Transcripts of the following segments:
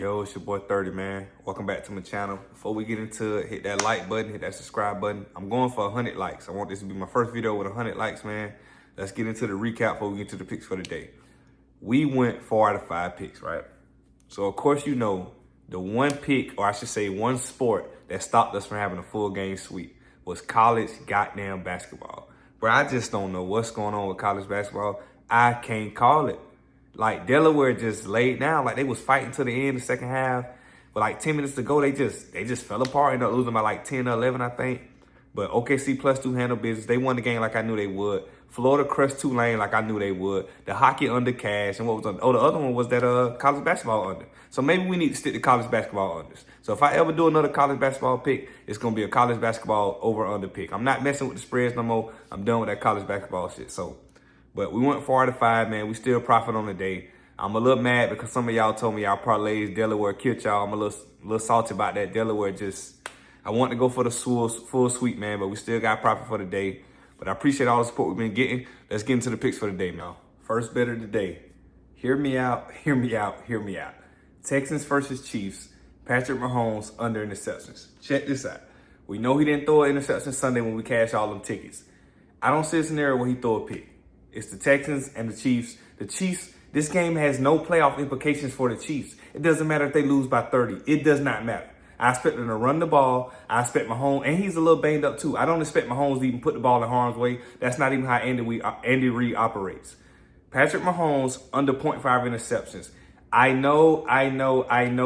Yo, it's your boy 30, man. Welcome back to my channel. Before we get into it, hit that like button, hit that subscribe button. I'm going for 100 likes. I want this to be my first video with 100 likes, man. Let's get into the recap before we get to the picks for the day. We went 4 out of 5 picks, right? So, of course, you know, the one pick, or I should say one sport that stopped us from having a full game sweep was college goddamn basketball. Bro, I just don't know what's going on with college basketball. I can't call it. Like, Delaware just laid down. Like, they was fighting to the end, the second half. But, like, 10 minutes to go, they just fell apart. Ended up losing by, like, 10 or 11, I think. But OKC +2 handled business. They won the game like I knew they would. Florida crushed Tulane like I knew they would. The hockey under cash. And what was the other one was that college basketball under. So maybe we need to stick to college basketball unders. So if I ever do another college basketball pick, it's going to be a college basketball over-under pick. I'm not messing with the spreads no more. I'm done with that college basketball shit. But we went 4 out of 5, man. We still profit on the day. I'm a little mad because some of y'all told me y'all parlays Delaware killed y'all. I'm a little salty about that. Delaware I want to go for the full sweep, man, but we still got profit for the day. But I appreciate all the support we've been getting. Let's get into the picks for the day, man. First bet of the day. Hear me out, hear me out, hear me out. Texans versus Chiefs. Patrick Mahomes under interceptions. Check this out. We know he didn't throw an interception Sunday when we cashed all them tickets. I don't see a scenario where he throw a pick. It's the Texans and the Chiefs. The Chiefs, this game has no playoff implications for the Chiefs. It doesn't matter if they lose by 30. It does not matter. I expect them to run the ball. I expect Mahomes, and he's a little banged up too. I don't expect Mahomes to even put the ball in harm's way. That's not even how Andy Reid operates. Patrick Mahomes under 0.5 interceptions. I know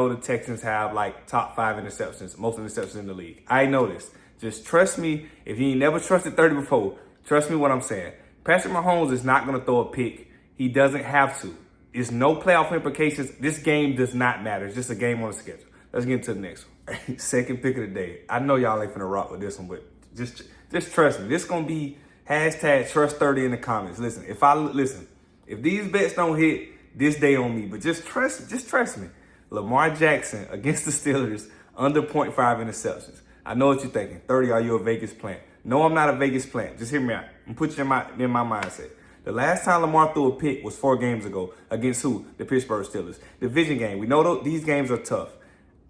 the Texans have like top 5 interceptions, most interceptions in the league. I know this. Just trust me. If you ain't never trusted 30 before, trust me what I'm saying. Patrick Mahomes is not going to throw a pick. He doesn't have to. There's no playoff implications. This game does not matter. It's just a game on the schedule. Let's get into the next one. Second pick of the day. I know y'all ain't finna rock with this one, but just trust me. This gonna be hashtag trust30 in the comments. Listen, if these bets don't hit, this day on me. But just trust me. Lamar Jackson against the Steelers under 0.5 interceptions. I know what you're thinking. 30, are you a Vegas plant? No, I'm not a Vegas plant. Just hear me out. I'm putting you in my mindset. The last time Lamar threw a pick was 4 games ago against who? The Pittsburgh Steelers. Division game. We know these games are tough.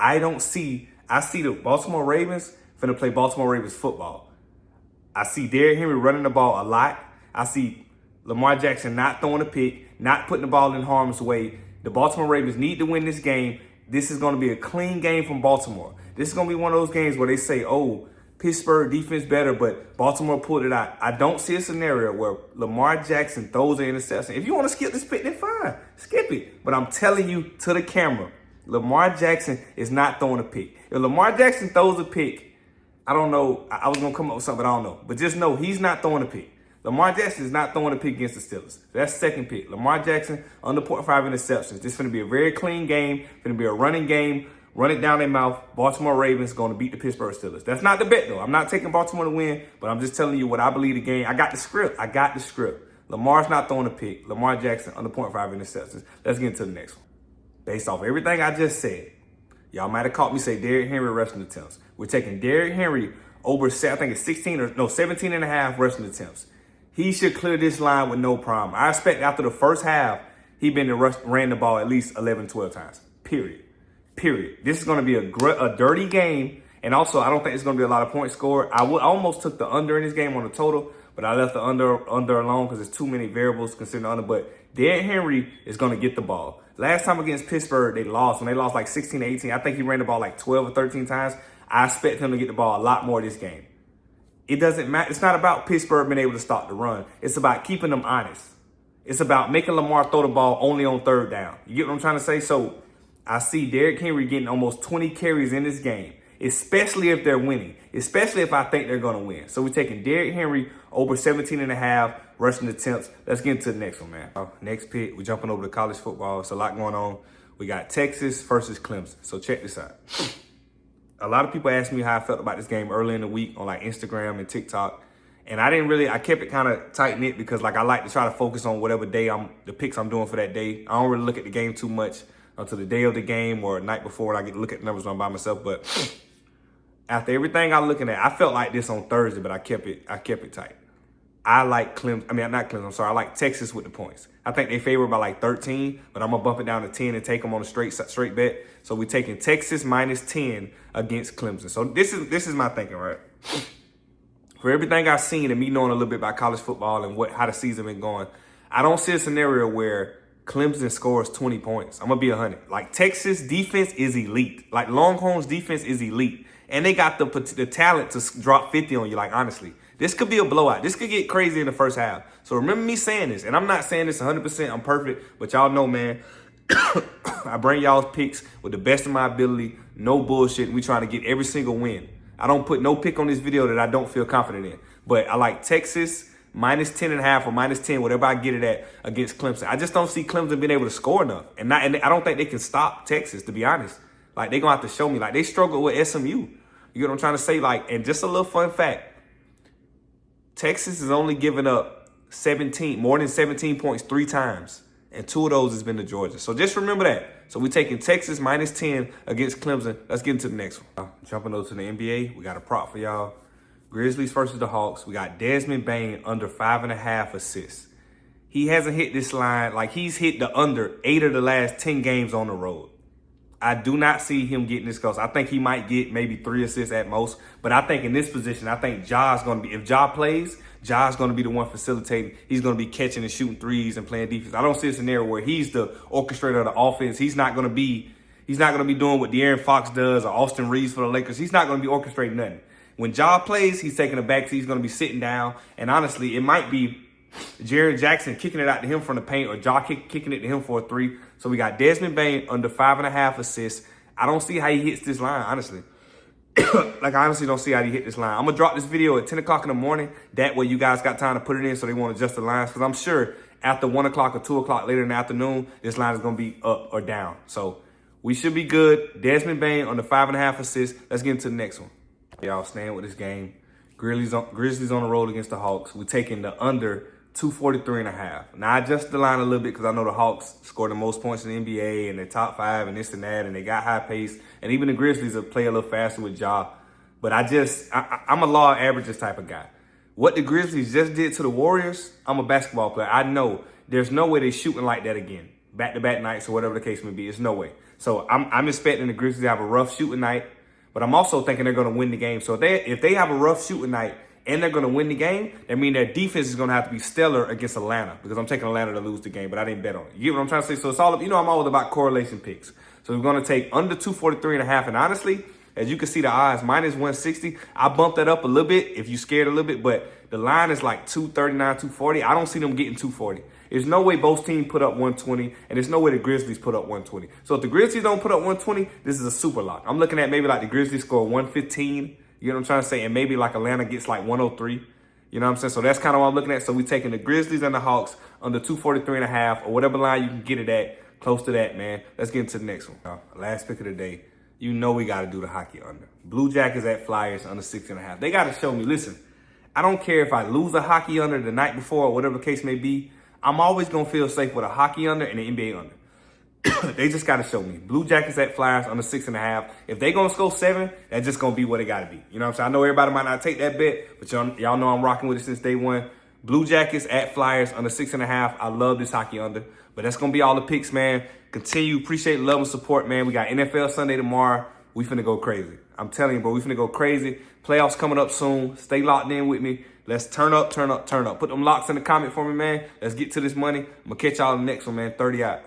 I see the Baltimore Ravens finna play Baltimore Ravens football. I see Derrick Henry running the ball a lot. I see Lamar Jackson not throwing a pick, not putting the ball in harm's way. The Baltimore Ravens need to win this game. This is going to be a clean game from Baltimore. This is going to be one of those games where they say, oh, Pittsburgh defense better, but Baltimore pulled it out. I don't see a scenario where Lamar Jackson throws an interception. If you want to skip this pick, then fine. Skip it. But I'm telling you to the camera, Lamar Jackson is not throwing a pick. If Lamar Jackson throws a pick, I don't know. I was going to come up with something, but I don't know. But just know he's not throwing a pick. Lamar Jackson is not throwing a pick against the Steelers. That's second pick. Lamar Jackson under 0.5 interceptions. This is going to be a very clean game. Going to be a running game. Run it down their mouth. Baltimore Ravens going to beat the Pittsburgh Steelers. That's not the bet, though. I'm not taking Baltimore to win, but I'm just telling you what I believe the game. I got the script. Lamar's not throwing a pick. Lamar Jackson under 0.5 interceptions. Let's get into the next one. Based off everything I just said, y'all might have caught me say Derrick Henry rushing attempts. We're taking Derrick Henry over, I think it's 17 and a half rushing attempts. He should clear this line with no problem. I expect after the first half, he ran the ball at least 11, 12 times. Period. This is going to be a dirty game. And also, I don't think it's going to be a lot of points scored. I almost took the under in this game on the total, but I left the under alone because there's too many variables considering the under. But Derrick Henry is going to get the ball. Last time against Pittsburgh, they lost. When they lost like 16 to 18, I think he ran the ball like 12 or 13 times. I expect him to get the ball a lot more this game. It doesn't matter. It's not about Pittsburgh being able to stop the run. It's about keeping them honest. It's about making Lamar throw the ball only on third down. You get what I'm trying to say? So I see Derrick Henry getting almost 20 carries in this game, especially if they're winning, especially if I think they're going to win. So we're taking Derrick Henry over 17 and a half rushing attempts. Let's get into the next one, man. Next pick, we're jumping over to college football. It's a lot going on. We got Texas versus Clemson. So check this out. A lot of people asked me how I felt about this game early in the week on like Instagram and TikTok. And I kept it kind of tight knit because like I like to try to focus on whatever day the picks I'm doing for that day. I don't really look at the game too much until the day of the game or the night before and I get to look at the numbers when I'm by myself. But after everything I'm looking at, I felt like this on Thursday, but I kept it tight. I like Texas with the points. I think they favor by like 13, but I'm gonna bump it down to 10 and take them on a straight bet. So we're taking Texas minus 10 against Clemson. So this is my thinking, right? For everything I've seen and me knowing a little bit about college football and how the season been going, I don't see a scenario where Clemson scores 20 points. I'm gonna be 100. Like, Texas defense is elite. Like, Longhorns defense is elite. And they got the talent to drop 50 on you, like, honestly. This could be a blowout. This could get crazy in the first half. So remember me saying this. And I'm not saying this 100%. I'm perfect. But y'all know, man, I bring y'all's picks with the best of my ability. No bullshit. We trying to get every single win. I don't put no pick on this video that I don't feel confident in. But I like Texas minus 10.5 or minus 10, whatever I get it at, against Clemson. I just don't see Clemson being able to score enough. And I don't think they can stop Texas, to be honest. Like, they're going to have to show me. Like, they struggle with SMU. You get what I'm trying to say? Like, and just a little fun fact. Texas has only given up more than 17 points 3 times. And 2 of those has been to Georgia. So just remember that. So we're taking Texas minus 10 against Clemson. Let's get into the next one. Jumping over to the NBA. We got a prop for y'all. Grizzlies versus the Hawks. We got Desmond Bane under 5.5 assists. He hasn't hit this line. Like, he's hit the under 8 of the last 10 games on the road. I do not see him getting this close. I think he might get maybe 3 assists at most. But I think in this position, I think Ja's going to be, if Ja plays, Ja's going to be the one facilitating. He's going to be catching and shooting threes and playing defense. I don't see a scenario where he's the orchestrator of the offense. He's not going to be doing what De'Aaron Fox does or Austin Reeves for the Lakers. He's not going to be orchestrating nothing. When Ja plays, he's taking a backseat. He's going to be sitting down. And honestly, it might be Jaren Jackson kicking it out to him from the paint or Ja kicking it to him for a 3. So we got Desmond Bane under 5.5 assists. I don't see how he hits this line, honestly. Like, I honestly don't see how he hit this line. I'm going to drop this video at 10 o'clock in the morning. That way you guys got time to put it in so they won't adjust the lines. Because I'm sure after 1 o'clock or 2 o'clock later in the afternoon, this line is going to be up or down. So we should be good. Desmond Bane under 5.5 assists. Let's get into the next one. Y'all staying with this game. Grizzlies on the road against the Hawks. We're taking the under 243.5. Now, I adjusted the line a little bit because I know the Hawks scored the most points in the NBA and they're top 5 and this and that, and they got high pace. And even the Grizzlies will play a little faster with Ja. But I'm a law of averages type of guy. What the Grizzlies just did to the Warriors, I'm a basketball player. I know there's no way they're shooting like that again. Back-to-back nights or whatever the case may be. It's no way. So I'm expecting the Grizzlies to have a rough shooting night. But I'm also thinking they're going to win the game. So if they have a rough shooting night and they're going to win the game, that means their defense is going to have to be stellar against Atlanta, because I'm taking Atlanta to lose the game, but I didn't bet on it. You get what I'm trying to say? So it's all, I'm all about correlation picks. So we're going to take under 243.5. And honestly, as you can see the odds, minus 160. I bumped that up a little bit if you scared a little bit, but the line is like 239, 240. I don't see them getting 240. There's no way both teams put up 120, and there's no way the Grizzlies put up 120. So if the Grizzlies don't put up 120, this is a super lock. I'm looking at maybe like the Grizzlies score 115, you know what I'm trying to say, and maybe like Atlanta gets like 103. You know what I'm saying? So that's kind of what I'm looking at. So we're taking the Grizzlies and the Hawks under 243.5 or whatever line you can get it at, close to that, man. Let's get into the next one. Last pick of the day. You know we got to do the hockey under. Blue Jackets at Flyers under 6.5. They got to show me, listen, I don't care if I lose a hockey under the night before or whatever the case may be. I'm always going to feel safe with a hockey under and an NBA under. They just got to show me. Blue Jackets at Flyers under 6.5. If they going to score 7, that's just going to be what it got to be. You know what I'm saying? I know everybody might not take that bet, but y'all know I'm rocking with it since day one. Blue Jackets at Flyers under 6.5. I love this hockey under. But that's going to be all the picks, man. Continue. Appreciate the love and support, man. We got NFL Sunday tomorrow. We finna go crazy. I'm telling you, bro, we finna go crazy. Playoffs coming up soon. Stay locked in with me. Let's turn up, turn up, turn up. Put them locks in the comment for me, man. Let's get to this money. I'm going to catch y'all in the next one, man. 30 out.